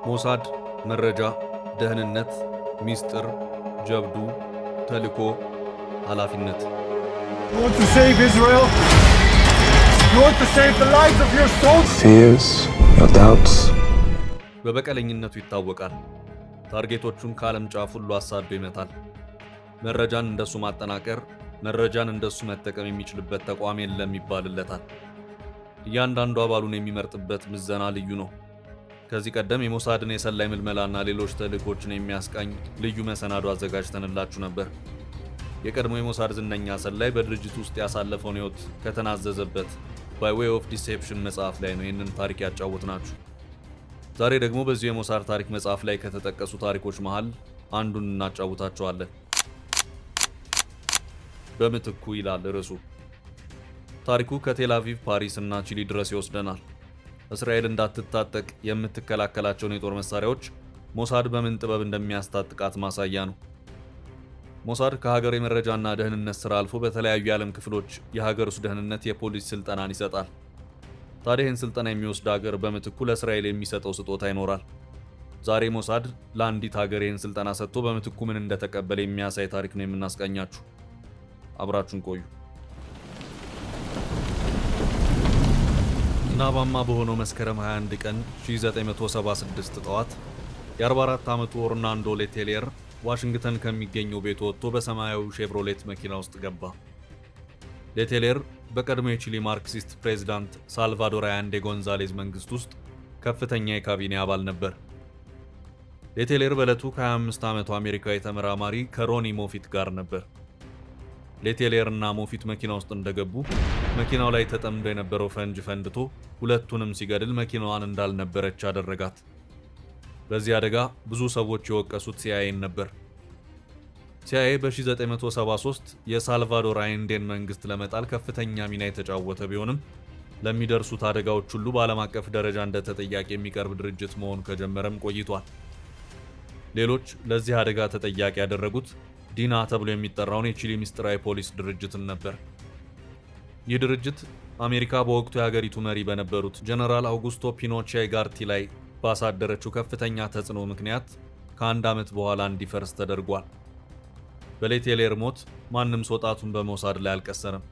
ሞሳድ መረጃ፣ ደህንነት፣ ሚስጥር፣ ጀብዱ፣ ተልዕኮ፣ ኃላፊነት። You want to save Israel? You want to save the lives of your soldiers? Fears, your doubts. በበቀለኝነቱ ይታወቃል። ታርጌቶቹን ከዓለም ጫፍ ሁሉ አሳዶ ይመታል። መረጃን እንደሱ ማጠናቀር፣ መረጃን እንደሱ መጠቀም የሚችልበት ተቋም የለም ይባልለታል። እያንዳንዱ አባሉን የሚመርጥበት ምዘና ልዩ ነው። ከዚህ ቀደም የሞሳድን የሰላይ ምልመላና ሌሎች ተልዕኮችን የሚያስቃኝ ልዩ መሰናዶ አዘጋጅተንላችሁ ነበር። የቀድሞ የሞሳድ ዝነኛ ሰላይ በድርጅት ውስጥ ያሳለፈውን ሕይወት ከተናዘዘበት ባይ ዌይ ኦፍ ዲሴፕሽን መጽሐፍ ላይ ነው ይህንን ታሪክ ያጫወትናችሁ። ዛሬ ደግሞ በዚሁ የሞሳድ ታሪክ መጽሐፍ ላይ ከተጠቀሱ ታሪኮች መሃል አንዱን እናጫውታችኋለን። በምትኩ ይላል ርዕሱ። ታሪኩ ከቴል አቪቭ፣ ፓሪስ እና ቺሊ ድረስ ይወስደናል። እስራኤል እንዳትታጠቅ የምትከላከላቸውን የጦር መሳሪያዎች ሞሳድ በምን ጥበብ እንደሚያስታጥቃት ማሳያ ነው። ሞሳድ ከሀገር የመረጃና ደህንነት ስራ አልፎ በተለያዩ የዓለም ክፍሎች የሀገር ውስጥ ደህንነት የፖሊስ ስልጠናን ይሰጣል። ታዲያ ይህን ስልጠና የሚወስድ ሀገር በምትኩ ለእስራኤል የሚሰጠው ስጦታ ይኖራል። ዛሬ ሞሳድ ለአንዲት ሀገር ይህን ስልጠና ሰጥቶ በምትኩ ምን እንደተቀበለ የሚያሳይ ታሪክ ነው የምናስቃኛችሁ። አብራችሁን ቆዩ። ዝናባማ በሆነው መስከረም 21 ቀን 1976 ጠዋት የ44 ዓመቱ ኦርናንዶ ሌቴሌር ዋሽንግተን ከሚገኘው ቤቱ ወጥቶ በሰማያዊ ሼቭሮሌት መኪና ውስጥ ገባ። ሌቴሌር በቀድሞ የቺሊ ማርክሲስት ፕሬዝዳንት ሳልቫዶር አያንዴ ጎንዛሌዝ መንግስት ውስጥ ከፍተኛ የካቢኔ አባል ነበር። ሌቴሌር በዕለቱ ከ25 ዓመቱ አሜሪካዊ ተመራማሪ ከሮኒ ሞፊት ጋር ነበር። ሌቴሌር እና ሞፊት መኪና ውስጥ እንደገቡ መኪናው ላይ ተጠምዶ የነበረው ፈንጅ ፈንድቶ ሁለቱንም ሲገድል መኪናዋን እንዳልነበረች አደረጋት። በዚህ አደጋ ብዙ ሰዎች የወቀሱት ሲአይኤን ነበር። ሲአይኤ በ1973 የሳልቫዶር አያንዴን መንግስት ለመጣል ከፍተኛ ሚና የተጫወተ ቢሆንም ለሚደርሱት አደጋዎች ሁሉ በዓለም አቀፍ ደረጃ እንደ ተጠያቂ የሚቀርብ ድርጅት መሆኑ ከጀመረም ቆይቷል። ሌሎች ለዚህ አደጋ ተጠያቂ ያደረጉት ዲና ተብሎ የሚጠራውን የቺሊ ምስጢራዊ ፖሊስ ድርጅትን ነበር። ይህ ድርጅት አሜሪካ በወቅቱ የሀገሪቱ መሪ በነበሩት ጀነራል አውጉስቶ ፒኖቼ ጋርቲ ላይ ባሳደረችው ከፍተኛ ተጽዕኖ ምክንያት ከአንድ ዓመት በኋላ እንዲፈርስ ተደርጓል። በሌቴሌር ሞት ማንም ሰው ጣቱን በሞሳድ ላይ አልቀሰረም።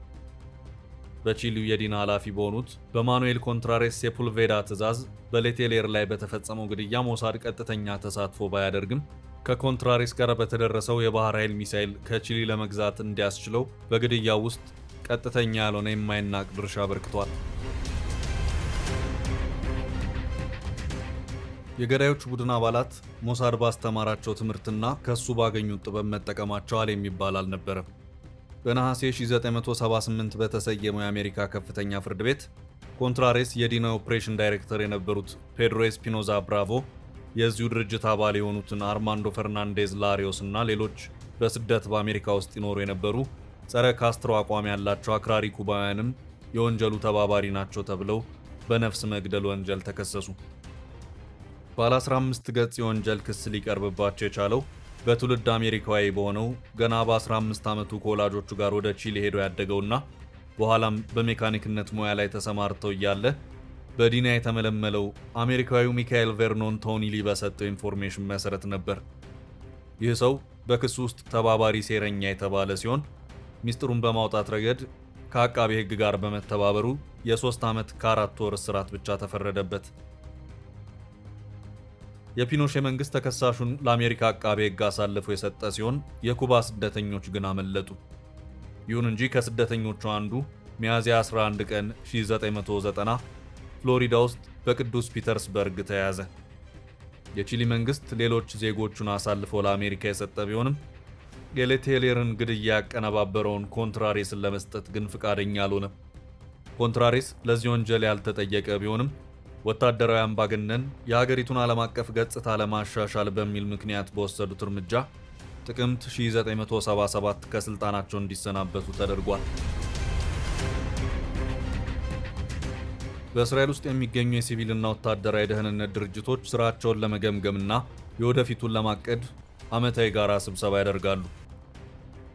በቺሊው የዲና ኃላፊ በሆኑት በማኑኤል ኮንትራሬስ ሴፑልቬዳ ትዕዛዝ በሌቴሌር ላይ በተፈጸመው ግድያ ሞሳድ ቀጥተኛ ተሳትፎ ባያደርግም ከኮንትራሬስ ጋር በተደረሰው የባህር ኃይል ሚሳኤል ከቺሊ ለመግዛት እንዲያስችለው በግድያው ውስጥ ቀጥተኛ ያልሆነ የማይናቅ ድርሻ አበርክቷል። የገዳዮቹ ቡድን አባላት ሞሳድ ባስተማራቸው ትምህርትና ከሱ ባገኙት ጥበብ መጠቀማቸዋል የሚባል አልነበረም። በነሐሴ 1978 በተሰየመው የአሜሪካ ከፍተኛ ፍርድ ቤት ኮንትራሬስ የዲና ኦፕሬሽን ዳይሬክተር የነበሩት ፔድሮ ኤስፒኖዛ ብራቮ፣ የዚሁ ድርጅት አባል የሆኑትን አርማንዶ ፈርናንዴዝ ላሪዮስ እና ሌሎች በስደት በአሜሪካ ውስጥ ይኖሩ የነበሩ ጸረ ካስትሮ አቋም ያላቸው አክራሪ ኩባውያንም የወንጀሉ ተባባሪ ናቸው ተብለው በነፍስ መግደል ወንጀል ተከሰሱ። ባለ 15 ገጽ የወንጀል ክስ ሊቀርብባቸው የቻለው በትውልድ አሜሪካዊ በሆነው ገና በ15 ዓመቱ ከወላጆቹ ጋር ወደ ቺሊ ሄዶ ያደገውና በኋላም በሜካኒክነት ሙያ ላይ ተሰማርተው እያለ በዲና የተመለመለው አሜሪካዊው ሚካኤል ቬርኖን ቶኒሊ በሰጠው ኢንፎርሜሽን መሰረት ነበር። ይህ ሰው በክሱ ውስጥ ተባባሪ ሴረኛ የተባለ ሲሆን ሚስጥሩን በማውጣት ረገድ ከአቃቤ ሕግ ጋር በመተባበሩ የ3 ዓመት ከ4 ወር እስራት ብቻ ተፈረደበት። የፒኖሼ መንግስት ተከሳሹን ለአሜሪካ አቃቤ ሕግ አሳልፎ የሰጠ ሲሆን የኩባ ስደተኞች ግን አመለጡ። ይሁን እንጂ ከስደተኞቹ አንዱ ሚያዝያ 11 ቀን 1990 ፍሎሪዳ ውስጥ በቅዱስ ፒተርስበርግ ተያዘ። የቺሊ መንግስት ሌሎች ዜጎቹን አሳልፎ ለአሜሪካ የሰጠ ቢሆንም የሌቴሌርን ግድያ ያቀነባበረውን ኮንትራሬስን ለመስጠት ግን ፍቃደኛ አልሆነም። ኮንትራሬስ ለዚህ ወንጀል ያልተጠየቀ ቢሆንም ወታደራዊ አምባገነን የሀገሪቱን ዓለም አቀፍ ገጽታ ለማሻሻል በሚል ምክንያት በወሰዱት እርምጃ ጥቅምት 1977 ከስልጣናቸው እንዲሰናበቱ ተደርጓል። በእስራኤል ውስጥ የሚገኙ የሲቪልና ወታደራዊ ደህንነት ድርጅቶች ስራቸውን ለመገምገምና የወደፊቱን ለማቀድ ዓመታዊ ጋራ ስብሰባ ያደርጋሉ።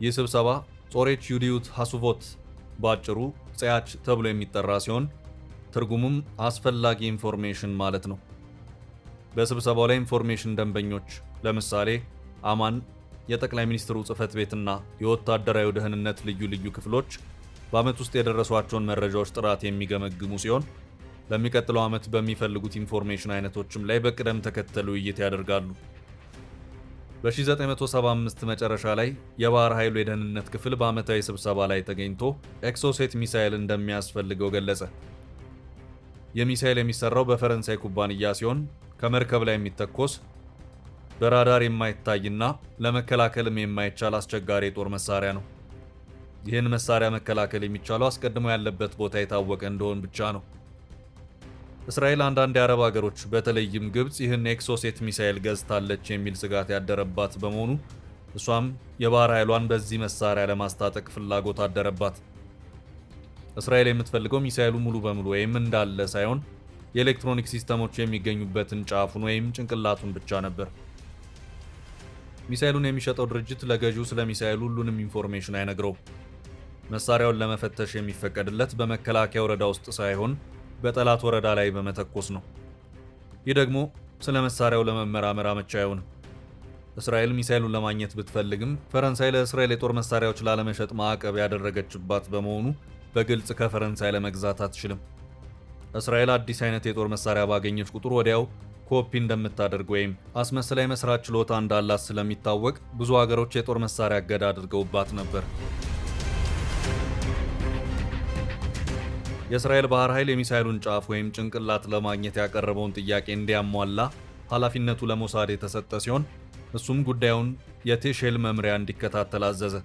ይህ ስብሰባ ጾሬች ዩዲዩት ሐሱቮት ባጭሩ ጸያች ተብሎ የሚጠራ ሲሆን ትርጉሙም አስፈላጊ ኢንፎርሜሽን ማለት ነው። በስብሰባው ላይ ኢንፎርሜሽን ደንበኞች ለምሳሌ አማን፣ የጠቅላይ ሚኒስትሩ ጽህፈት ቤትና የወታደራዊ ደህንነት ልዩ ክፍሎች በዓመት ውስጥ የደረሷቸውን መረጃዎች ጥራት የሚገመግሙ ሲሆን ለሚቀጥለው ዓመት በሚፈልጉት ኢንፎርሜሽን አይነቶችም ላይ በቅደም ተከተል ውይይት ያደርጋሉ። በ1975 መጨረሻ ላይ የባህር ኃይሉ የደህንነት ክፍል በዓመታዊ ስብሰባ ላይ ተገኝቶ ኤክሶሴት ሚሳኤል እንደሚያስፈልገው ገለጸ። የሚሳኤል የሚሰራው በፈረንሳይ ኩባንያ ሲሆን ከመርከብ ላይ የሚተኮስ በራዳር የማይታይና ለመከላከልም የማይቻል አስቸጋሪ የጦር መሳሪያ ነው። ይህን መሳሪያ መከላከል የሚቻለው አስቀድሞ ያለበት ቦታ የታወቀ እንደሆን ብቻ ነው። እስራኤል አንዳንድ የአረብ ሀገሮች በተለይም ግብፅ ይህን ኤክሶሴት ሚሳኤል ገዝታለች የሚል ስጋት ያደረባት በመሆኑ እሷም የባህር ኃይሏን በዚህ መሳሪያ ለማስታጠቅ ፍላጎት አደረባት። እስራኤል የምትፈልገው ሚሳኤሉ ሙሉ በሙሉ ወይም እንዳለ ሳይሆን የኤሌክትሮኒክ ሲስተሞች የሚገኙበትን ጫፉን ወይም ጭንቅላቱን ብቻ ነበር። ሚሳኤሉን የሚሸጠው ድርጅት ለገዢው ስለ ሚሳኤሉ ሁሉንም ኢንፎርሜሽን አይነግረውም። መሳሪያውን ለመፈተሽ የሚፈቀድለት በመከላከያ ወረዳ ውስጥ ሳይሆን በጠላት ወረዳ ላይ በመተኮስ ነው። ይህ ደግሞ ስለ መሳሪያው ለመመራመር አመቺ አይሆንም። እስራኤል ሚሳኤሉን ለማግኘት ብትፈልግም ፈረንሳይ ለእስራኤል የጦር መሳሪያዎች ላለመሸጥ ማዕቀብ ያደረገችባት በመሆኑ በግልጽ ከፈረንሳይ ለመግዛት አትችልም። እስራኤል አዲስ አይነት የጦር መሳሪያ ባገኘች ቁጥር ወዲያው ኮፒ እንደምታደርግ ወይም አስመስላ የመስራት ችሎታ እንዳላት ስለሚታወቅ ብዙ ሀገሮች የጦር መሳሪያ እገዳ አድርገውባት ነበር። የእስራኤል ባህር ኃይል የሚሳኤሉን ጫፍ ወይም ጭንቅላት ለማግኘት ያቀረበውን ጥያቄ እንዲያሟላ ኃላፊነቱ ለሞሳድ የተሰጠ ሲሆን እሱም ጉዳዩን የቴሼል መምሪያ እንዲከታተል አዘዘ።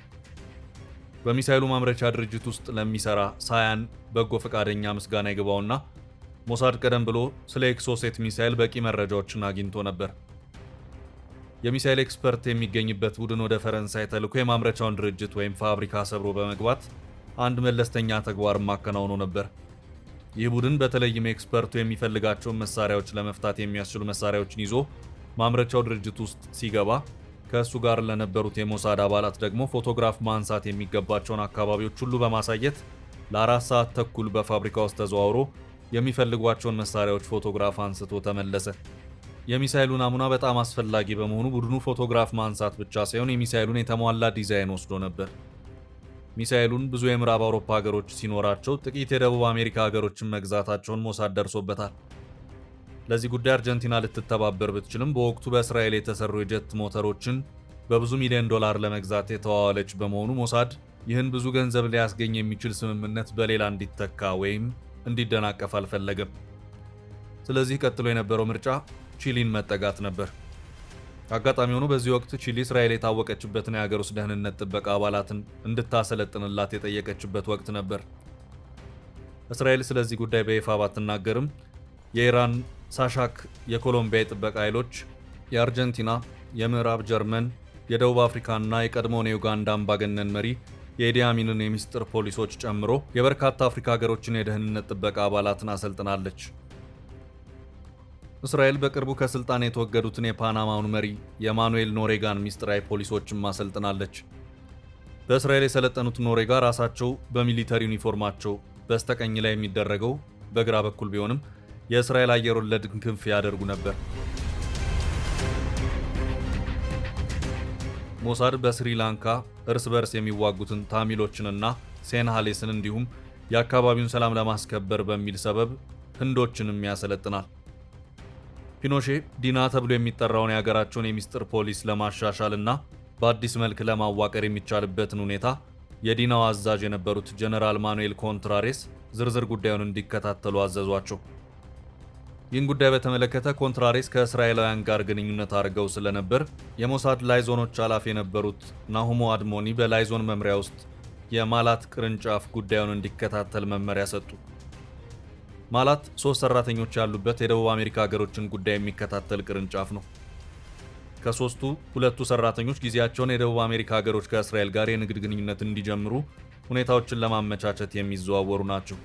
በሚሳኤሉ ማምረቻ ድርጅት ውስጥ ለሚሰራ ሳያን በጎ ፈቃደኛ ምስጋና ይግባውና ሞሳድ ቀደም ብሎ ስለ ኤክሶሴት ሚሳኤል በቂ መረጃዎችን አግኝቶ ነበር። የሚሳኤል ኤክስፐርት የሚገኝበት ቡድን ወደ ፈረንሳይ ተልኮ የማምረቻውን ድርጅት ወይም ፋብሪካ ሰብሮ በመግባት አንድ መለስተኛ ተግባር ማከናወኑ ነበር። ይህ ቡድን በተለይም ኤክስፐርቱ የሚፈልጋቸውን መሳሪያዎች ለመፍታት የሚያስችሉ መሳሪያዎችን ይዞ ማምረቻው ድርጅት ውስጥ ሲገባ ከእሱ ጋር ለነበሩት የሞሳድ አባላት ደግሞ ፎቶግራፍ ማንሳት የሚገባቸውን አካባቢዎች ሁሉ በማሳየት ለ4 ሰዓት ተኩል በፋብሪካ ውስጥ ተዘዋውሮ የሚፈልጓቸውን መሳሪያዎች ፎቶግራፍ አንስቶ ተመለሰ። የሚሳኤሉ ናሙና በጣም አስፈላጊ በመሆኑ ቡድኑ ፎቶግራፍ ማንሳት ብቻ ሳይሆን የሚሳኤሉን የተሟላ ዲዛይን ወስዶ ነበር። ሚሳኤሉን ብዙ የምዕራብ አውሮፓ ሀገሮች ሲኖራቸው ጥቂት የደቡብ አሜሪካ ሀገሮችን መግዛታቸውን ሞሳድ ደርሶበታል። ለዚህ ጉዳይ አርጀንቲና ልትተባበር ብትችልም በወቅቱ በእስራኤል የተሰሩ የጀት ሞተሮችን በብዙ ሚሊዮን ዶላር ለመግዛት የተዋዋለች በመሆኑ ሞሳድ ይህን ብዙ ገንዘብ ሊያስገኝ የሚችል ስምምነት በሌላ እንዲተካ ወይም እንዲደናቀፍ አልፈለገም። ስለዚህ ቀጥሎ የነበረው ምርጫ ቺሊን መጠጋት ነበር። አጋጣሚ ሆኖ በዚህ ወቅት ቺሊ እስራኤል የታወቀችበትን የሀገር ውስጥ ደህንነት ጥበቃ አባላትን እንድታሰለጥንላት የጠየቀችበት ወቅት ነበር። እስራኤል ስለዚህ ጉዳይ በይፋ ባትናገርም የኢራን ሳሻክ፣ የኮሎምቢያ የጥበቃ ኃይሎች፣ የአርጀንቲና፣ የምዕራብ ጀርመን፣ የደቡብ አፍሪካና የቀድሞውን የዩጋንዳ አምባገነን መሪ የኢዲ አሚንን የሚስጥር ፖሊሶች ጨምሮ የበርካታ አፍሪካ ሀገሮችን የደህንነት ጥበቃ አባላትን አሰልጥናለች። እስራኤል በቅርቡ ከስልጣን የተወገዱትን የፓናማውን መሪ የማኑኤል ኖሬጋን ሚስጥራዊ ፖሊሶችን ማሰልጥናለች። በእስራኤል የሰለጠኑት ኖሬጋ ራሳቸው በሚሊተሪ ዩኒፎርማቸው በስተቀኝ ላይ የሚደረገው በግራ በኩል ቢሆንም የእስራኤል አየር ወለድ ክንፍ ያደርጉ ነበር። ሞሳድ በስሪላንካ እርስ በርስ የሚዋጉትን ታሚሎችንና ሴንሃሌስን እንዲሁም የአካባቢውን ሰላም ለማስከበር በሚል ሰበብ ህንዶችንም ያሰለጥናል። ፒኖሼ ዲና ተብሎ የሚጠራውን የሀገራቸውን የሚስጥር ፖሊስ ለማሻሻልና በአዲስ መልክ ለማዋቀር የሚቻልበትን ሁኔታ የዲናው አዛዥ የነበሩት ጀነራል ማኑኤል ኮንትራሬስ ዝርዝር ጉዳዩን እንዲከታተሉ አዘዟቸው። ይህን ጉዳይ በተመለከተ ኮንትራሬስ ከእስራኤላውያን ጋር ግንኙነት አድርገው ስለነበር የሞሳድ ላይዞኖች ኃላፊ የነበሩት ናሁሞ አድሞኒ በላይዞን መምሪያ ውስጥ የማላት ቅርንጫፍ ጉዳዩን እንዲከታተል መመሪያ ሰጡ። ማላት 3 ሰራተኞች ያሉበት የደቡብ አሜሪካ ሀገሮችን ጉዳይ የሚከታተል ቅርንጫፍ ነው። ከሶስቱ 2 ሰራተኞች ጊዜያቸውን የደቡብ አሜሪካ ሀገሮች ከእስራኤል ጋር የንግድ ግንኙነት እንዲጀምሩ ሁኔታዎችን ለማመቻቸት የሚዘዋወሩ ናቸው።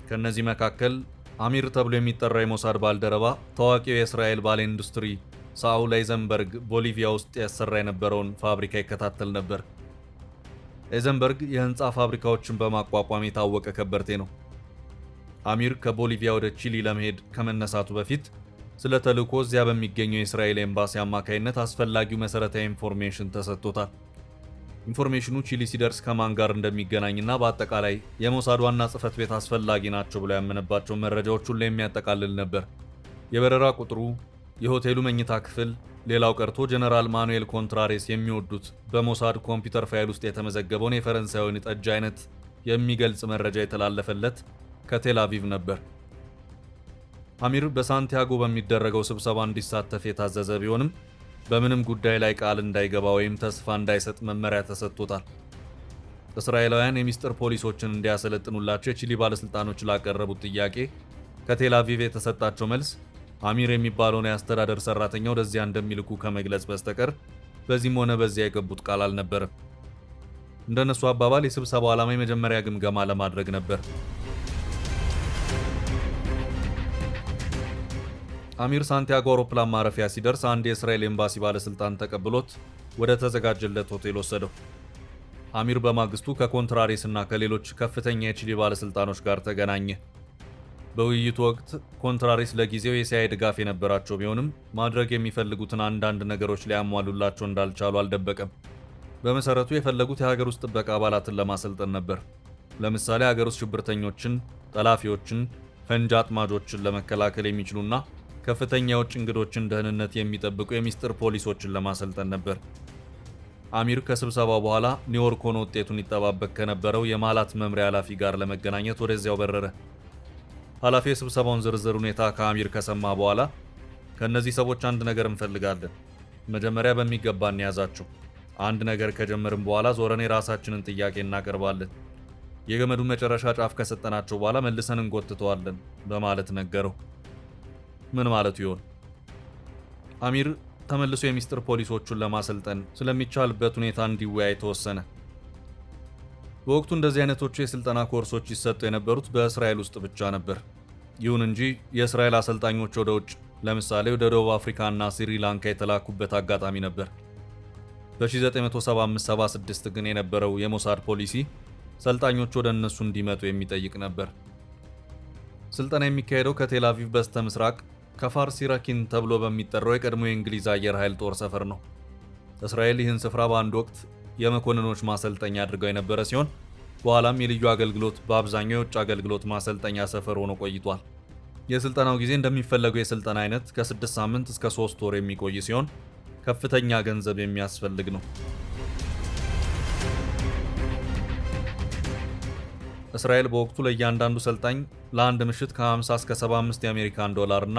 ከነዚህ መካከል አሚር ተብሎ የሚጠራው የሞሳድ ባልደረባ ታዋቂው የእስራኤል ባለ ኢንዱስትሪ ሳኡል ኤዘንበርግ ቦሊቪያ ውስጥ ያሰራ የነበረውን ፋብሪካ ይከታተል ነበር። ኤዘንበርግ የህንፃ ፋብሪካዎችን በማቋቋም የታወቀ ከበርቴ ነው። አሚር ከቦሊቪያ ወደ ቺሊ ለመሄድ ከመነሳቱ በፊት ስለ ተልእኮ እዚያ በሚገኘው የእስራኤል ኤምባሲ አማካይነት አስፈላጊው መሰረታዊ ኢንፎርሜሽን ተሰጥቶታል። ኢንፎርሜሽኑ ቺሊ ሲደርስ ከማን ጋር እንደሚገናኝና በአጠቃላይ የሞሳድ ዋና ጽሕፈት ቤት አስፈላጊ ናቸው ብሎ ያመነባቸው መረጃዎች ሁሉ የሚያጠቃልል ነበር። የበረራ ቁጥሩ፣ የሆቴሉ መኝታ ክፍል፣ ሌላው ቀርቶ ጀነራል ማኑኤል ኮንትራሬስ የሚወዱት በሞሳድ ኮምፒውተር ፋይል ውስጥ የተመዘገበውን የፈረንሳይ ወይን ጠጅ አይነት የሚገልጽ መረጃ የተላለፈለት ከቴል አቪቭ ነበር። አሚር በሳንቲያጎ በሚደረገው ስብሰባ እንዲሳተፍ የታዘዘ ቢሆንም በምንም ጉዳይ ላይ ቃል እንዳይገባ ወይም ተስፋ እንዳይሰጥ መመሪያ ተሰጥቶታል። እስራኤላውያን የሚስጥር ፖሊሶችን እንዲያሰለጥኑላቸው የቺሊ ባለስልጣኖች ላቀረቡት ጥያቄ ከቴል አቪቭ የተሰጣቸው መልስ አሚር የሚባለውን የአስተዳደር ሰራተኛ ወደዚያ እንደሚልኩ ከመግለጽ በስተቀር በዚህም ሆነ በዚያ የገቡት ቃል አልነበረም። እንደነሱ አባባል የስብሰባው ዓላማ የመጀመሪያ ግምገማ ለማድረግ ነበር። አሚር ሳንቲያጎ አውሮፕላን ማረፊያ ሲደርስ አንድ የእስራኤል ኤምባሲ ባለስልጣን ተቀብሎት ወደ ተዘጋጀለት ሆቴል ወሰደው። አሚር በማግስቱ ከኮንትራሬስ እና ከሌሎች ከፍተኛ የቺሊ ባለስልጣኖች ጋር ተገናኘ። በውይይቱ ወቅት ኮንትራሬስ ለጊዜው የሲአይኤ ድጋፍ የነበራቸው ቢሆንም ማድረግ የሚፈልጉትን አንዳንድ ነገሮች ሊያሟሉላቸው እንዳልቻሉ አልደበቀም። በመሰረቱ የፈለጉት የሀገር ውስጥ ጥበቃ አባላትን ለማሰልጠን ነበር። ለምሳሌ ሀገር ውስጥ ሽብርተኞችን፣ ጠላፊዎችን፣ ፈንጂ አጥማጆችን ለመከላከል የሚችሉና ከፍተኛ የውጭ እንግዶችን ደህንነት የሚጠብቁ የሚስጥር ፖሊሶችን ለማሰልጠን ነበር። አሚር ከስብሰባው በኋላ ኒውዮርክ ሆኖ ውጤቱን ይጠባበቅ ከነበረው የማላት መምሪያ ኃላፊ ጋር ለመገናኘት ወደዚያው በረረ። ኃላፊ የስብሰባውን ዝርዝር ሁኔታ ከአሚር ከሰማ በኋላ ከእነዚህ ሰዎች አንድ ነገር እንፈልጋለን። መጀመሪያ በሚገባ እንያዛቸው። አንድ ነገር ከጀመርን በኋላ ዞረን የራሳችንን ጥያቄ እናቀርባለን። የገመዱን መጨረሻ ጫፍ ከሰጠናቸው በኋላ መልሰን እንጎትተዋለን በማለት ነገረው። ምን ማለቱ ይሆን? አሚር ተመልሶ የሚስጥር ፖሊሶቹን ለማሰልጠን ስለሚቻልበት ሁኔታ እንዲወያይ ተወሰነ። በወቅቱ እንደዚህ አይነቶቹ የስልጠና ኮርሶች ይሰጡ የነበሩት በእስራኤል ውስጥ ብቻ ነበር። ይሁን እንጂ የእስራኤል አሰልጣኞች ወደ ውጭ፣ ለምሳሌ ወደ ደቡብ አፍሪካና ስሪላንካ የተላኩበት አጋጣሚ ነበር። በ1975-76 ግን የነበረው የሞሳድ ፖሊሲ ሰልጣኞቹ ወደ እነሱ እንዲመጡ የሚጠይቅ ነበር። ስልጠና የሚካሄደው ከቴል አቪቭ በስተ ምስራቅ ከፋር ሲራኪን ተብሎ በሚጠራው የቀድሞ የእንግሊዝ አየር ኃይል ጦር ሰፈር ነው። እስራኤል ይህን ስፍራ በአንድ ወቅት የመኮንኖች ማሰልጠኛ አድርገው የነበረ ሲሆን በኋላም የልዩ አገልግሎት በአብዛኛው የውጭ አገልግሎት ማሰልጠኛ ሰፈር ሆኖ ቆይቷል። የስልጠናው ጊዜ እንደሚፈለገው የስልጠና አይነት ከ6 ሳምንት እስከ 3 ወር የሚቆይ ሲሆን ከፍተኛ ገንዘብ የሚያስፈልግ ነው። እስራኤል በወቅቱ ለእያንዳንዱ ሰልጣኝ ለአንድ ምሽት ከ50 እስከ 75 የአሜሪካን ዶላር እና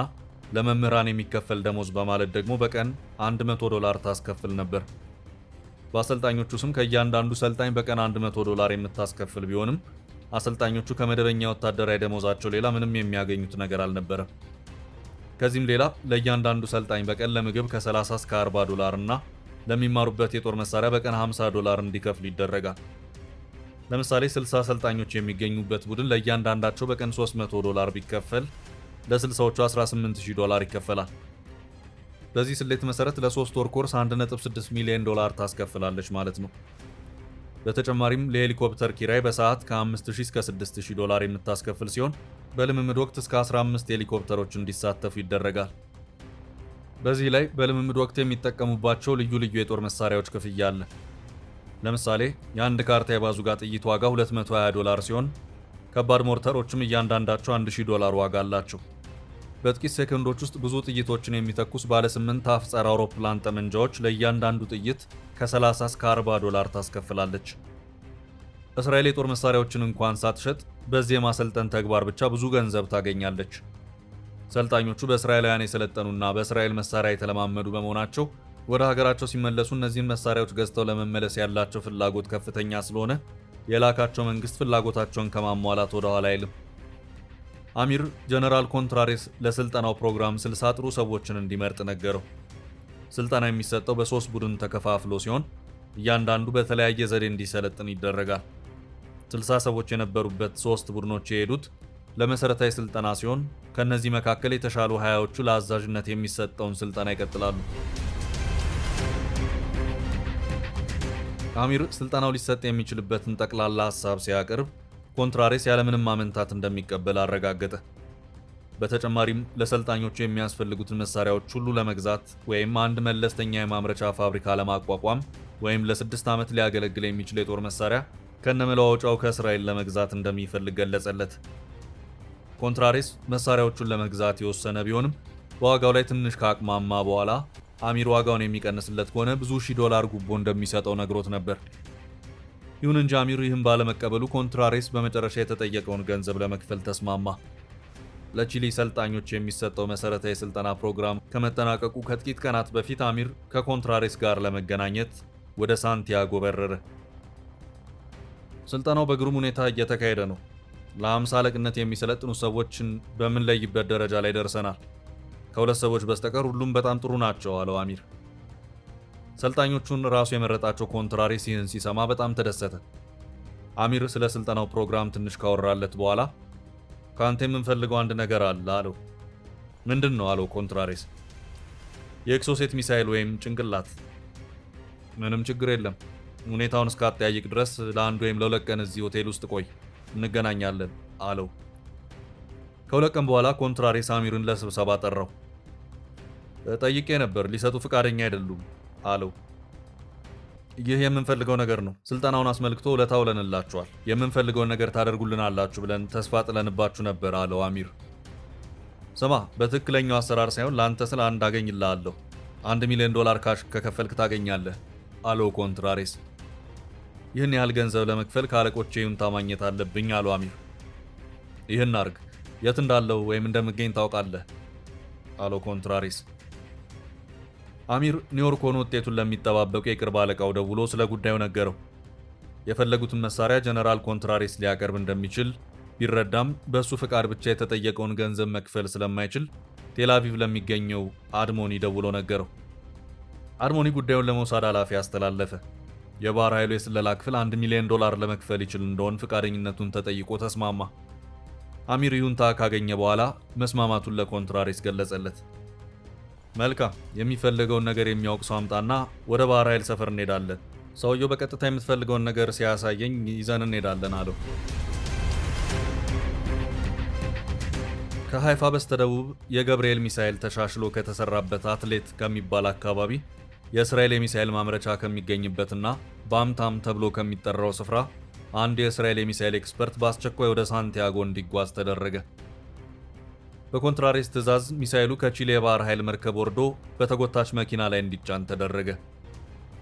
ለመምህራን የሚከፈል ደሞዝ በማለት ደግሞ በቀን $100 ታስከፍል ነበር። በአሰልጣኞቹ ስም ከእያንዳንዱ ሰልጣኝ በቀን $100 የምታስከፍል ቢሆንም አሰልጣኞቹ ከመደበኛ ወታደራዊ ደሞዛቸው ሌላ ምንም የሚያገኙት ነገር አልነበረም። ከዚህም ሌላ ለእያንዳንዱ ሰልጣኝ በቀን ለምግብ ከ30 እስከ $40 እና ለሚማሩበት የጦር መሳሪያ በቀን $50 እንዲከፍሉ ይደረጋል። ለምሳሌ 60 አሰልጣኞች የሚገኙበት ቡድን ለእያንዳንዳቸው በቀን $300 ቢከፈል ለ60ዎቹ $18,000 ይከፈላል። በዚህ ስሌት መሰረት ለ3 ወር ኮርስ $1.6 ሚሊዮን ታስከፍላለች ማለት ነው። በተጨማሪም ለሄሊኮፕተር ኪራይ በሰዓት ከ5,000 እስከ $6,000 የምታስከፍል ሲሆን በልምምድ ወቅት እስከ 15 ሄሊኮፕተሮች እንዲሳተፉ ይደረጋል። በዚህ ላይ በልምምድ ወቅት የሚጠቀሙባቸው ልዩ ልዩ የጦር መሳሪያዎች ክፍያ አለ። ለምሳሌ የአንድ ካርታ የባዙጋ ጥይት ዋጋ $220 ሲሆን ከባድ ሞርተሮችም እያንዳንዳቸው $1,000 ዋጋ አላቸው። በጥቂት ሴኮንዶች ውስጥ ብዙ ጥይቶችን የሚተኩስ ባለ 8 አፍ ጸረ አውሮፕላን ጠመንጃዎች ለእያንዳንዱ ጥይት ከ30 እስከ $40 ታስከፍላለች። እስራኤል የጦር መሳሪያዎችን እንኳን ሳትሸጥ በዚህ የማሰልጠን ተግባር ብቻ ብዙ ገንዘብ ታገኛለች። ሰልጣኞቹ በእስራኤላውያን የሰለጠኑና በእስራኤል መሳሪያ የተለማመዱ በመሆናቸው ወደ ሀገራቸው ሲመለሱ እነዚህን መሳሪያዎች ገዝተው ለመመለስ ያላቸው ፍላጎት ከፍተኛ ስለሆነ የላካቸው መንግስት ፍላጎታቸውን ከማሟላት ወደ ኋላ አይልም። አሚር ጀነራል ኮንትራሬስ ለስልጠናው ፕሮግራም 60 ጥሩ ሰዎችን እንዲመርጥ ነገረው። ስልጠና የሚሰጠው በ3 ቡድን ተከፋፍሎ ሲሆን እያንዳንዱ በተለያየ ዘዴ እንዲሰለጥን ይደረጋል። 60 ሰዎች የነበሩበት 3 ቡድኖች የሄዱት ለመሰረታዊ ስልጠና ሲሆን ከነዚህ መካከል የተሻሉ 20ዎቹ ለአዛዥነት የሚሰጠውን ስልጠና ይቀጥላሉ። አሚር ስልጠናው ሊሰጥ የሚችልበትን ጠቅላላ ሐሳብ ሲያቀርብ ኮንትራሬስ ያለምንም ማመንታት እንደሚቀበል አረጋገጠ። በተጨማሪም ለሰልጣኞቹ የሚያስፈልጉትን መሳሪያዎች ሁሉ ለመግዛት ወይም አንድ መለስተኛ የማምረቻ ፋብሪካ ለማቋቋም ወይም ለ6 ዓመት ሊያገለግል የሚችል የጦር መሳሪያ ከነመለዋወጫው ከእስራኤል ለመግዛት እንደሚፈልግ ገለጸለት። ኮንትራሬስ መሳሪያዎቹን ለመግዛት የወሰነ ቢሆንም በዋጋው ላይ ትንሽ ካቅማማ በኋላ አሚር ዋጋውን የሚቀንስለት ከሆነ ብዙ ሺህ ዶላር ጉቦ እንደሚሰጠው ነግሮት ነበር። ይሁን እንጂ አሚር ይህን ባለመቀበሉ ኮንትራሬስ በመጨረሻ የተጠየቀውን ገንዘብ ለመክፈል ተስማማ። ለቺሊ ሰልጣኞች የሚሰጠው መሰረታዊ የስልጠና ፕሮግራም ከመጠናቀቁ ከጥቂት ቀናት በፊት አሚር ከኮንትራሬስ ጋር ለመገናኘት ወደ ሳንቲያጎ በረረ። ስልጠናው በግሩም ሁኔታ እየተካሄደ ነው። ለ50 አለቅነት የሚሰለጥኑ ሰዎችን በምንለይበት ደረጃ ላይ ደርሰናል። ከሁለት ሰዎች በስተቀር ሁሉም በጣም ጥሩ ናቸው አለው አሚር። ሰልጣኞቹን ራሱ የመረጣቸው ኮንትራሬስ ይህን ሲሰማ በጣም ተደሰተ። አሚር ስለ ስልጠናው ፕሮግራም ትንሽ ካወራለት በኋላ ከአንተ የምንፈልገው አንድ ነገር አለ አለው። ምንድን ነው አለው ኮንትራሬስ። የኤክሶሴት ሚሳይል ወይም ጭንቅላት። ምንም ችግር የለም፣ ሁኔታውን እስካጠያይቅ ድረስ ለአንድ ወይም ለ2 ቀን እዚህ ሆቴል ውስጥ ቆይ፣ እንገናኛለን አለው። ከ2 ቀን በኋላ ኮንትራሬስ አሚርን ለስብሰባ ጠራው። ጠይቄ ነበር፣ ሊሰጡ ፈቃደኛ አይደሉም አለው። ይህ የምንፈልገው ነገር ነው። ስልጠናውን አስመልክቶ ውለታ ውለንላችኋል። የምንፈልገውን ነገር ታደርጉልናላችሁ ብለን ተስፋ ጥለንባችሁ ነበር አለው አሚር። ስማ፣ በትክክለኛው አሰራር ሳይሆን ለአንተ ስለ አንድ አገኝልሃለሁ። $1 ሚሊዮን ካሽ ከከፈልክ ታገኛለህ አለው ኮንትራሬስ። ይህን ያህል ገንዘብ ለመክፈል ከአለቆቼ ይሁንታ ማግኘት አለብኝ አለው አሚር። ይህን አርግ፣ የት እንዳለው ወይም እንደምገኝ ታውቃለህ አለው ኮንትራሬስ። አሚር ኒውዮርክ ሆኖ ውጤቱን ለሚጠባበቁ የቅርብ አለቃው ደውሎ ስለ ጉዳዩ ነገረው። የፈለጉትን መሳሪያ ጀነራል ኮንትራሬስ ሊያቀርብ እንደሚችል ቢረዳም በእሱ ፍቃድ ብቻ የተጠየቀውን ገንዘብ መክፈል ስለማይችል ቴልአቪቭ ለሚገኘው አድሞኒ ደውሎ ነገረው። አድሞኒ ጉዳዩን ለሞሳድ ኃላፊ አስተላለፈ። የባህር ኃይሉ የስለላ ክፍል $1 ሚሊዮን ለመክፈል ይችል እንደሆን ፍቃደኝነቱን ተጠይቆ ተስማማ። አሚር ይሁንታ ካገኘ በኋላ መስማማቱን ለኮንትራሬስ ገለጸለት። መልካም፣ የሚፈልገውን ነገር የሚያውቅ ሰው አምጣና ወደ ባህር ኃይል ሰፈር እንሄዳለን። ሰውየው በቀጥታ የምትፈልገውን ነገር ሲያሳየኝ ይዘን እንሄዳለን አለው። ከሃይፋ በስተደቡብ የገብርኤል ሚሳኤል ተሻሽሎ ከተሰራበት አትሌት ከሚባል አካባቢ የእስራኤል የሚሳኤል ማምረቻ ከሚገኝበትና ባምታም ተብሎ ከሚጠራው ስፍራ አንድ የእስራኤል የሚሳኤል ኤክስፐርት በአስቸኳይ ወደ ሳንቲያጎ እንዲጓዝ ተደረገ። በኮንትራሬስ ትዕዛዝ ሚሳኤሉ ከቺሊ የባህር ኃይል መርከብ ወርዶ በተጎታች መኪና ላይ እንዲጫን ተደረገ።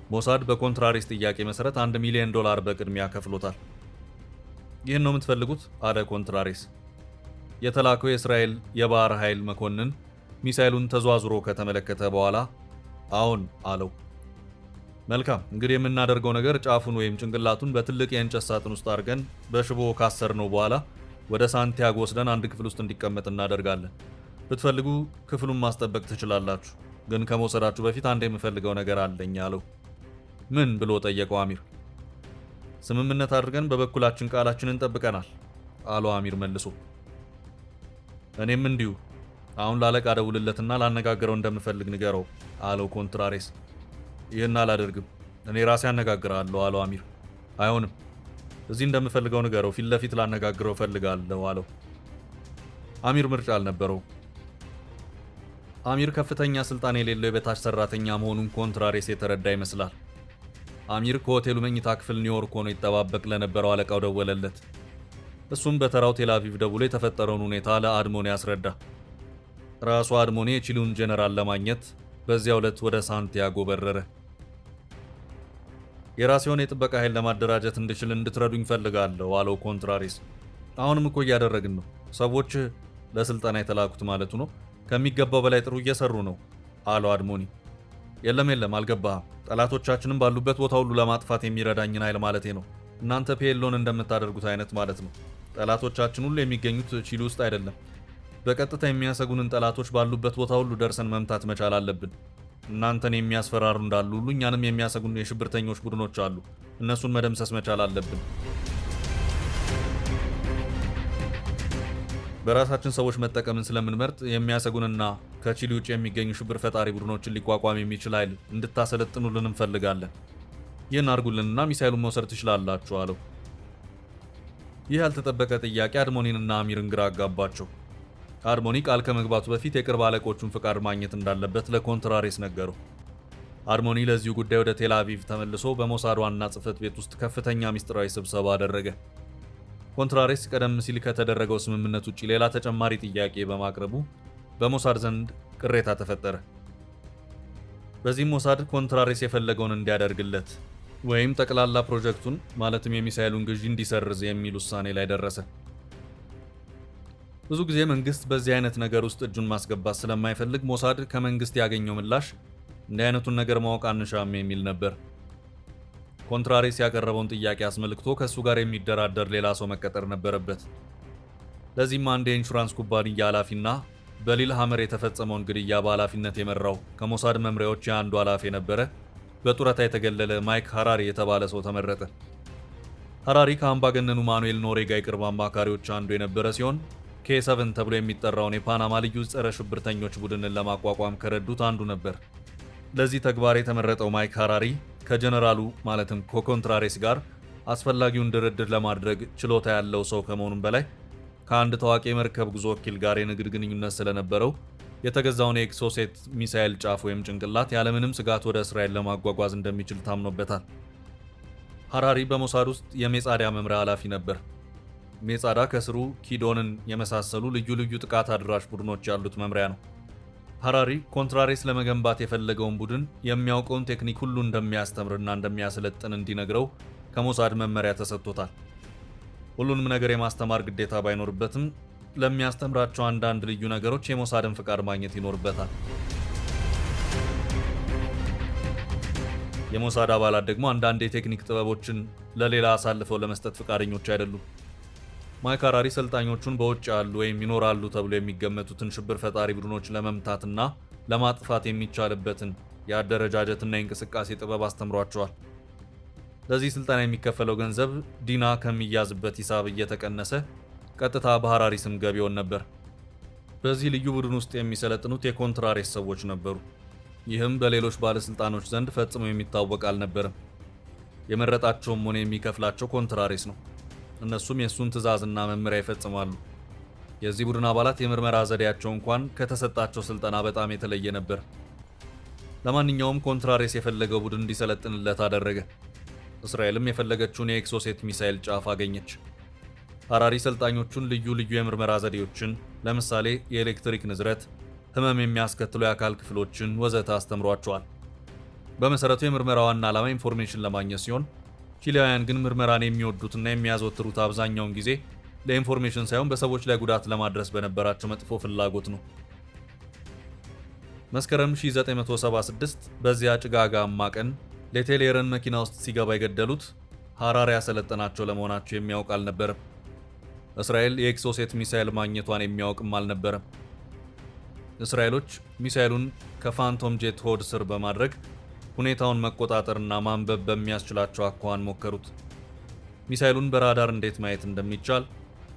ሞሳድ በኮንትራሬስ ጥያቄ መሰረት $1 ሚሊዮን በቅድሚያ ከፍሎታል። ይህን ነው የምትፈልጉት አለ ኮንትራሬስ። የተላከው የእስራኤል የባህር ኃይል መኮንን ሚሳኤሉን ተዟዙሮ ከተመለከተ በኋላ አዎን አለው። መልካም፣ እንግዲህ የምናደርገው ነገር ጫፉን ወይም ጭንቅላቱን በትልቅ የእንጨት ሳጥን ውስጥ አድርገን በሽቦ ካሰርነው በኋላ ወደ ሳንቲያጎ ወስደን አንድ ክፍል ውስጥ እንዲቀመጥ እናደርጋለን። ብትፈልጉ ክፍሉን ማስጠበቅ ትችላላችሁ፣ ግን ከመውሰዳችሁ በፊት አንድ የምፈልገው ነገር አለኝ አለው። ምን ብሎ ጠየቀው አሚር። ስምምነት አድርገን በበኩላችን ቃላችንን ጠብቀናል አለው አሚር መልሶ። እኔም እንዲሁ። አሁን ላለቃ ደውልለትና ላነጋግረው እንደምፈልግ ንገረው አለው ኮንትራሬስ። ይህን አላደርግም፣ እኔ ራሴ አነጋግራለሁ አለው አሚር። አይሆንም፣ እዚህ እንደምፈልገው ንገረው፣ ፊት ለፊት ላነጋግረው ፈልጋለሁ አለው። አሚር ምርጫ አልነበረው። አሚር ከፍተኛ ስልጣን የሌለው የበታች ሰራተኛ መሆኑን ኮንትራሬስ የተረዳ ይመስላል። አሚር ከሆቴሉ መኝታ ክፍል ኒውዮርክ ሆኖ ይጠባበቅ ለነበረው አለቃው ደወለለት። እሱም በተራው ቴልአቪቭ ደውሎ የተፈጠረውን ሁኔታ ለአድሞኒ ያስረዳ። ራሱ አድሞኒ የቺሊውን ጄኔራል ለማግኘት በዚያው ዕለት ወደ ሳንቲያጎ በረረ። የራሴውን የጥበቃ ኃይል ለማደራጀት እንድችል እንድትረዱኝ ፈልጋለሁ አለው ኮንትራሬስ። አሁንም እኮ እያደረግን ነው። ሰዎች ለስልጠና የተላኩት ማለቱ ነው። ከሚገባው በላይ ጥሩ እየሰሩ ነው አለው አድሞኒ። የለም አልገባህም። ጠላቶቻችንም ባሉበት ቦታ ሁሉ ለማጥፋት የሚረዳኝን ኃይል ማለቴ ነው። እናንተ ፒኤልኦን እንደምታደርጉት አይነት ማለት ነው። ጠላቶቻችን ሁሉ የሚገኙት ቺሊ ውስጥ አይደለም። በቀጥታ የሚያሰጉንን ጠላቶች ባሉበት ቦታ ሁሉ ደርሰን መምታት መቻል አለብን። እናንተን የሚያስፈራሩ እንዳሉ ሁሉ እኛንም የሚያሰጉን የሽብርተኞች ቡድኖች አሉ። እነሱን መደምሰስ መቻል አለብን። በራሳችን ሰዎች መጠቀምን ስለምንመርጥ የሚያሰጉንና ከቺሊ ውጭ የሚገኙ ሽብር ፈጣሪ ቡድኖችን ሊቋቋም የሚችል ኃይል እንድታሰለጥኑልን እንፈልጋለን። ይህን አድርጉልንና ሚሳኤሉን መውሰድ ትችላላችሁ አለው። ይህ ያልተጠበቀ ጥያቄ አድሞኒንና አሚርን ግራ አጋባቸው። አርሞኒ ቃል ከመግባቱ በፊት የቅርብ አለቆቹን ፍቃድ ማግኘት እንዳለበት ለኮንትራሬስ ነገረው። አርሞኒ ለዚሁ ጉዳይ ወደ ቴል አቪቭ ተመልሶ በሞሳድ ዋና ጽሕፈት ቤት ውስጥ ከፍተኛ ሚስጥራዊ ስብሰባ አደረገ። ኮንትራሬስ ቀደም ሲል ከተደረገው ስምምነት ውጪ ሌላ ተጨማሪ ጥያቄ በማቅረቡ በሞሳድ ዘንድ ቅሬታ ተፈጠረ። በዚህም ሞሳድ ኮንትራሬስ የፈለገውን እንዲያደርግለት ወይም ጠቅላላ ፕሮጀክቱን ማለትም የሚሳኤሉን ግዢ እንዲሰርዝ የሚል ውሳኔ ላይ ደረሰ። ብዙ ጊዜ መንግስት በዚህ አይነት ነገር ውስጥ እጁን ማስገባት ስለማይፈልግ ሞሳድ ከመንግስት ያገኘው ምላሽ እንዲህ አይነቱን ነገር ማወቅ አንሻም የሚል ነበር። ኮንትራሬስ ያቀረበውን ጥያቄ አስመልክቶ ከእሱ ጋር የሚደራደር ሌላ ሰው መቀጠር ነበረበት። ለዚህም አንድ የኢንሹራንስ ኩባንያ ኃላፊና በሊል ሐመር የተፈጸመውን ግድያ በኃላፊነት የመራው ከሞሳድ መምሪያዎች የአንዱ ኃላፊ የነበረ በጡረታ የተገለለ ማይክ ሃራሪ የተባለ ሰው ተመረጠ። ሃራሪ ከአምባገነኑ ማኑኤል ኖሬጋ የቅርብ አማካሪዎች አንዱ የነበረ ሲሆን K7 ተብሎ የሚጠራውን የፓናማ ልዩ ጸረ ሽብርተኞች ቡድንን ለማቋቋም ከረዱት አንዱ ነበር። ለዚህ ተግባር የተመረጠው ማይክ ሃራሪ ከጀነራሉ ማለትም ከኮንትራሬስ ጋር አስፈላጊውን ድርድር ለማድረግ ችሎታ ያለው ሰው ከመሆኑም በላይ ከአንድ ታዋቂ የመርከብ ጉዞ ወኪል ጋር የንግድ ግንኙነት ስለነበረው የተገዛውን የኤክሶሴት ሚሳኤል ጫፍ ወይም ጭንቅላት ያለምንም ስጋት ወደ እስራኤል ለማጓጓዝ እንደሚችል ታምኖበታል። ሃራሪ በሞሳድ ውስጥ የሜጻዳ መምሪያ ኃላፊ ነበር። ሜጻዳ ከስሩ ኪዶንን የመሳሰሉ ልዩ ልዩ ጥቃት አድራሽ ቡድኖች ያሉት መምሪያ ነው። ሃራሪ ኮንትራሬስ ለመገንባት የፈለገውን ቡድን የሚያውቀውን ቴክኒክ ሁሉ እንደሚያስተምርና እንደሚያሰለጥን እንዲነግረው ከሞሳድ መመሪያ ተሰጥቶታል። ሁሉንም ነገር የማስተማር ግዴታ ባይኖርበትም ለሚያስተምራቸው አንዳንድ ልዩ ነገሮች የሞሳድን ፍቃድ ማግኘት ይኖርበታል። የሞሳድ አባላት ደግሞ አንዳንድ የቴክኒክ ጥበቦችን ለሌላ አሳልፈው ለመስጠት ፍቃደኞች አይደሉም። ማይክ ሃራሪ ሰልጣኞቹን በውጭ ያሉ ወይም ይኖራሉ ተብሎ የሚገመቱትን ሽብር ፈጣሪ ቡድኖች ለመምታትና ለማጥፋት የሚቻልበትን የአደረጃጀትና የእንቅስቃሴ ጥበብ አስተምሯቸዋል። ለዚህ ስልጠና የሚከፈለው ገንዘብ ዲና ከሚያዝበት ሂሳብ እየተቀነሰ ቀጥታ በሃራሪ ስም ገቢ ይሆን ነበር። በዚህ ልዩ ቡድን ውስጥ የሚሰለጥኑት የኮንትራሬስ ሰዎች ነበሩ። ይህም በሌሎች ባለስልጣኖች ዘንድ ፈጽሞ የሚታወቅ አልነበረም። የመረጣቸውም ሆነ የሚከፍላቸው ኮንትራሬስ ነው። እነሱም የእሱን ትዕዛዝና መመሪያ ይፈጽማሉ። የዚህ ቡድን አባላት የምርመራ ዘዴያቸው እንኳን ከተሰጣቸው ስልጠና በጣም የተለየ ነበር። ለማንኛውም ኮንትራሬስ የፈለገው ቡድን እንዲሰለጥንለት አደረገ። እስራኤልም የፈለገችውን የኤክሶሴት ሚሳኤል ጫፍ አገኘች። ሃራሪ ሰልጣኞቹን ልዩ ልዩ የምርመራ ዘዴዎችን ለምሳሌ የኤሌክትሪክ ንዝረት፣ ህመም የሚያስከትሉ የአካል ክፍሎችን ወዘተ አስተምሯቸዋል። በመሰረቱ የምርመራ ዋና ዓላማ ኢንፎርሜሽን ለማግኘት ሲሆን ቺሊያውያን ግን ምርመራን የሚወዱትና የሚያዘወትሩት አብዛኛውን ጊዜ ለኢንፎርሜሽን ሳይሆን በሰዎች ላይ ጉዳት ለማድረስ በነበራቸው መጥፎ ፍላጎት ነው። መስከረም 1976 በዚያ ጭጋጋማ ቀን ሌቴሌርን መኪና ውስጥ ሲገባ የገደሉት ሃራሪ ያሰለጠናቸው ለመሆናቸው የሚያውቅ አልነበረም። እስራኤል የኤክሶሴት ሚሳኤል ማግኘቷን የሚያውቅም አልነበረም። እስራኤሎች ሚሳኤሉን ከፋንቶም ጄት ሆድ ስር በማድረግ ሁኔታውን መቆጣጠርና ማንበብ በሚያስችላቸው አኳኋን ሞከሩት። ሚሳኤሉን በራዳር እንዴት ማየት እንደሚቻል፣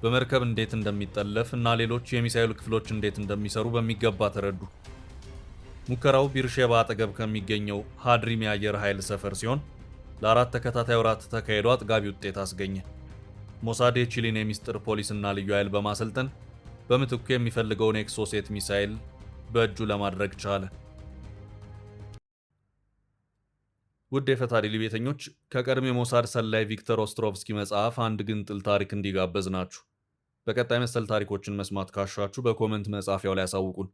በመርከብ እንዴት እንደሚጠለፍ እና ሌሎች የሚሳኤሉ ክፍሎች እንዴት እንደሚሰሩ በሚገባ ተረዱ። ሙከራው ቢርሼባ አጠገብ ከሚገኘው ሃድሪም የአየር ኃይል ሰፈር ሲሆን ለ4 ተከታታይ ወራት ተካሂዶ አጥጋቢ ውጤት አስገኘ። ሞሳድ የቺሊን የሚስጥር ፖሊስና ልዩ ኃይል በማሰልጠን በምትኩ የሚፈልገውን ኤክሶሴት ሚሳኤል በእጁ ለማድረግ ቻለ። ውድ የፈታ ዴይሊ ቤተኞች ከቀድሞ የሞሳድ ሰላይ ቪክተር ኦስትሮቭስኪ መጽሐፍ አንድ ግንጥል ታሪክ እንዲጋበዝ ናችሁ። በቀጣይ መሰል ታሪኮችን መስማት ካሻችሁ በኮመንት መጻፊያው ላይ ያሳውቁን።